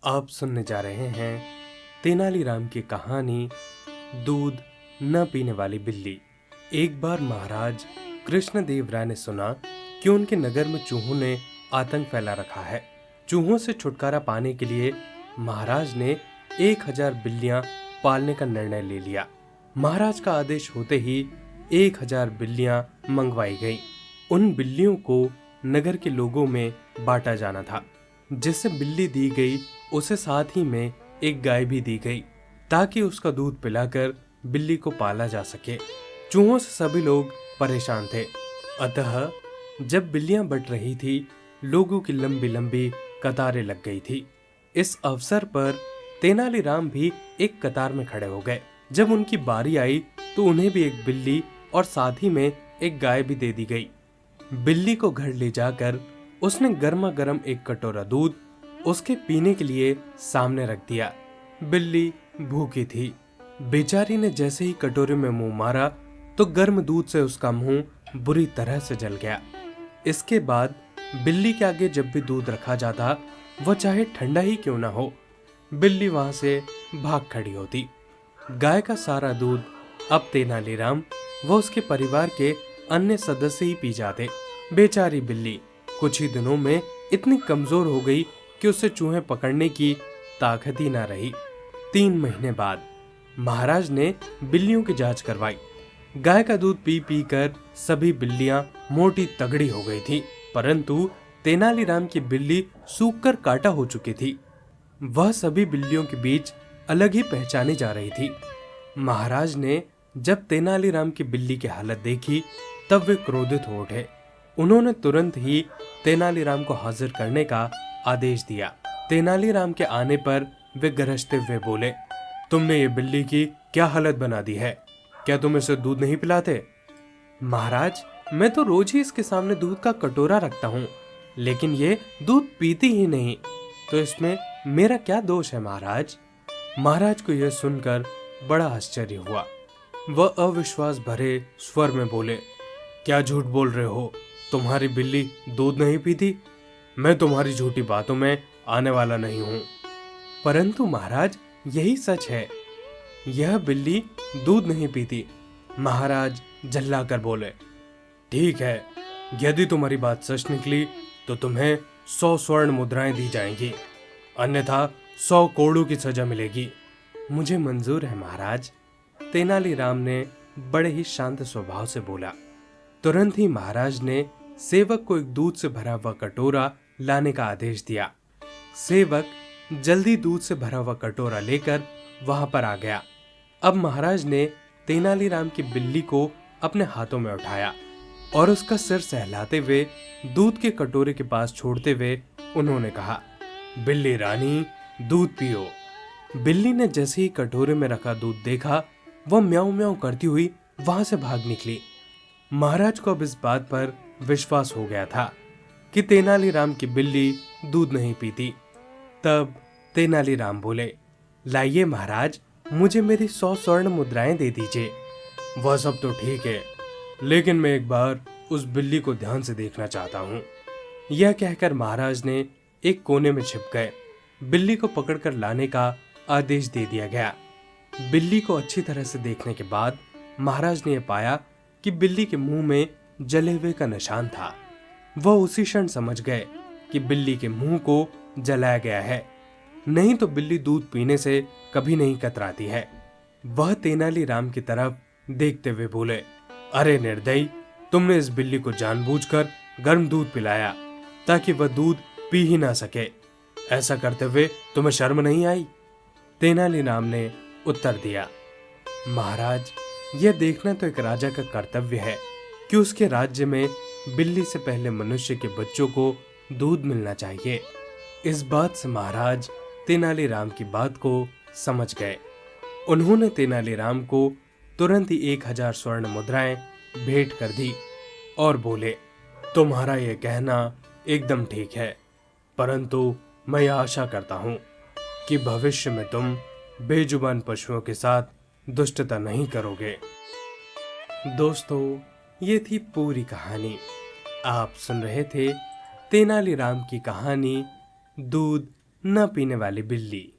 आप सुनने जा रहे हैं तेनालीराम की कहानी दूध न पीने वाली बिल्ली। एक बार महाराज कृष्णदेव राय ने सुना कि उनके नगर में चूहों ने आतंक फैला रखा है। चूहों से छुटकारा पाने के लिए महाराज ने 1000 बिल्लियां पालने का निर्णय ले लिया। महाराज का आदेश होते ही 1000 बिल्लियां मंगवाई गई। उन बिल्लियों को नगर के लोगों में बांटा जाना था। जिसे बिल्ली दी गई उसे साथ ही में एक गाय भी दी गई ताकि उसका दूध पिलाकर बिल्ली को पाला जा सके। चूहों से सभी लोग परेशान थे। अतः जब बिल्लियां बंट रही थी, लोगों की लंबी लंबी कतारें लग गई थी। इस अवसर पर तेनालीराम भी एक कतार में खड़े हो गए। जब उनकी बारी आई तो उन्हें भी एक बिल्ली और साथ ही में एक गाय भी दे दी गई। बिल्ली को घर ले जाकर उसने गर्मा गर्म एक कटोरा दूध उसके पीने के लिए सामने रख दिया। बिल्ली भूखी थी। बेचारी ने जैसे ही कटोरे में मुंह मारा तो गर्म दूध से उसका मुंह बुरी तरह से जल गया। इसके बाद बिल्ली के आगे जब भी दूध रखा जाता, वह चाहे ठंडा ही क्यों ना हो, बिल्ली वहां से भाग खड़ी होती। गाय का सारा दूध अब तेनालीराम व उसके परिवार के अन्य सदस्य ही पी जाते। बेचारी बिल्ली कुछ ही दिनों में इतनी कमजोर हो गई कि उसे चूहे पकड़ने की ताकत ही ना रही। 3 महीने बाद महाराज ने बिल्लियों की जांच करवाई। गाय का दूध पी पी कर सभी बिल्लियां मोटी तगड़ी हो गई थी, परंतु तेनालीराम की बिल्ली सूख कर काटा हो चुकी थी। वह सभी बिल्लियों के बीच अलग ही पहचानी जा रही थी। महाराज ने जब तेनालीराम की बिल्ली की हालत देखी तब वे क्रोधित हो उठे। उन्होंने तुरंत ही तेनालीराम को हाजिर करने का आदेश दिया। तेनालीराम के आने पर वे गरजते हुए बोले, तुमने ये बिल्ली की क्या हालत बना दी है? क्या तुम इसे दूध नहीं पिलाते? महाराज, मैं तो रोज ही इसके सामने दूध का कटोरा रखता हूँ, लेकिन ये दूध पीती ही नहीं, तो इसमें मेरा क्या दोष है महाराज? महाराज को यह सुनकर बड़ा आश्चर्य हुआ। वह अविश्वास भरे स्वर में बोले, क्या झूठ बोल रहे हो? तुम्हारी बिल्ली दूध नहीं पीती? मैं तुम्हारी झूठी बातों में आने वाला नहीं हूँ। परंतु महाराज, यही सच है, यह बिल्ली दूध नहीं पीती। महाराज झल्लाकर बोले, ठीक है, यदि तुम्हारी बात सच निकली तो तुम्हें 100 स्वर्ण मुद्राएं दी जाएंगी, अन्यथा 100 कोड़ों की सजा मिलेगी। मुझे मंजूर है महाराज, तेनालीराम ने बड़े ही शांत स्वभाव से बोला। तुरंत ही महाराज ने सेवक को एक दूध से भरा हुआ कटोरा लाने का आदेश दिया। सेवक जल्दी दूध से भरा हुआ कटोरा लेकर वहां पर आ गया। अब महाराज ने तेनालीराम की बिल्ली को अपने हाथों में उठाया और उसका सिर सहलाते हुए दूध के कटोरे के पास छोड़ते हुए उन्होंने कहा, बिल्ली रानी, दूध पियो। बिल्ली ने जैसे ही कटोरे में रखा दूध देखा, वह म्याऊं म्याऊं करती हुई वहां से भाग निकली। महाराज को अब इस बात पर विश्वास हो गया था कि तेनालीराम की बिल्ली दूध नहीं पीती। तब तेनालीराम बोले, लाइए महाराज, मुझे मेरी 100 स्वर्ण मुद्राएं दे दीजिए। वह सब तो ठीक है, लेकिन मैं एक बार उस बिल्ली को ध्यान से देखना चाहता हूँ। यह कहकर महाराज ने एक कोने में छिप गए। बिल्ली को पकड़कर लाने का आदेश दे दिया गया। बिल्ली को अच्छी तरह से देखने के बाद महाराज ने यह पाया कि बिल्ली के मुंह में जले हुए का निशान था। वह उसी क्षण समझ गए कि बिल्ली के मुंह को जलाया गया है, नहीं तो बिल्ली दूध पीने से कभी नहीं कतराती है। वह तेनालीराम की तरफ देखते हुए बोले, अरे निर्दयी, तुमने इस बिल्ली को जानबूझकर गर्म दूध पिलाया ताकि वह दूध पी ही ना सके। ऐसा करते हुए तुम्हें शर्म नहीं आई? तेनालीराम ने उत्तर दिया, महाराज, यह देखना तो एक राजा का कर्तव्य है कि उसके राज्य में बिल्ली से पहले मनुष्य के बच्चों को दूध मिलना चाहिए। इस बात से महाराज तेनालीराम की बात को समझ गए। उन्होंने तेनालीराम को तुरंत ही 1000 स्वर्ण मुद्राएं भेंट कर दी और बोले, तुम्हारा यह कहना एकदम ठीक है, परंतु मैं यह आशा करता हूं कि भविष्य में तुम बेजुबान पशुओं के साथ दुष्टता नहीं करोगे। दोस्तों, ये थी पूरी कहानी। आप सुन रहे थे तेनालीराम की कहानी दूध न पीने वाली बिल्ली।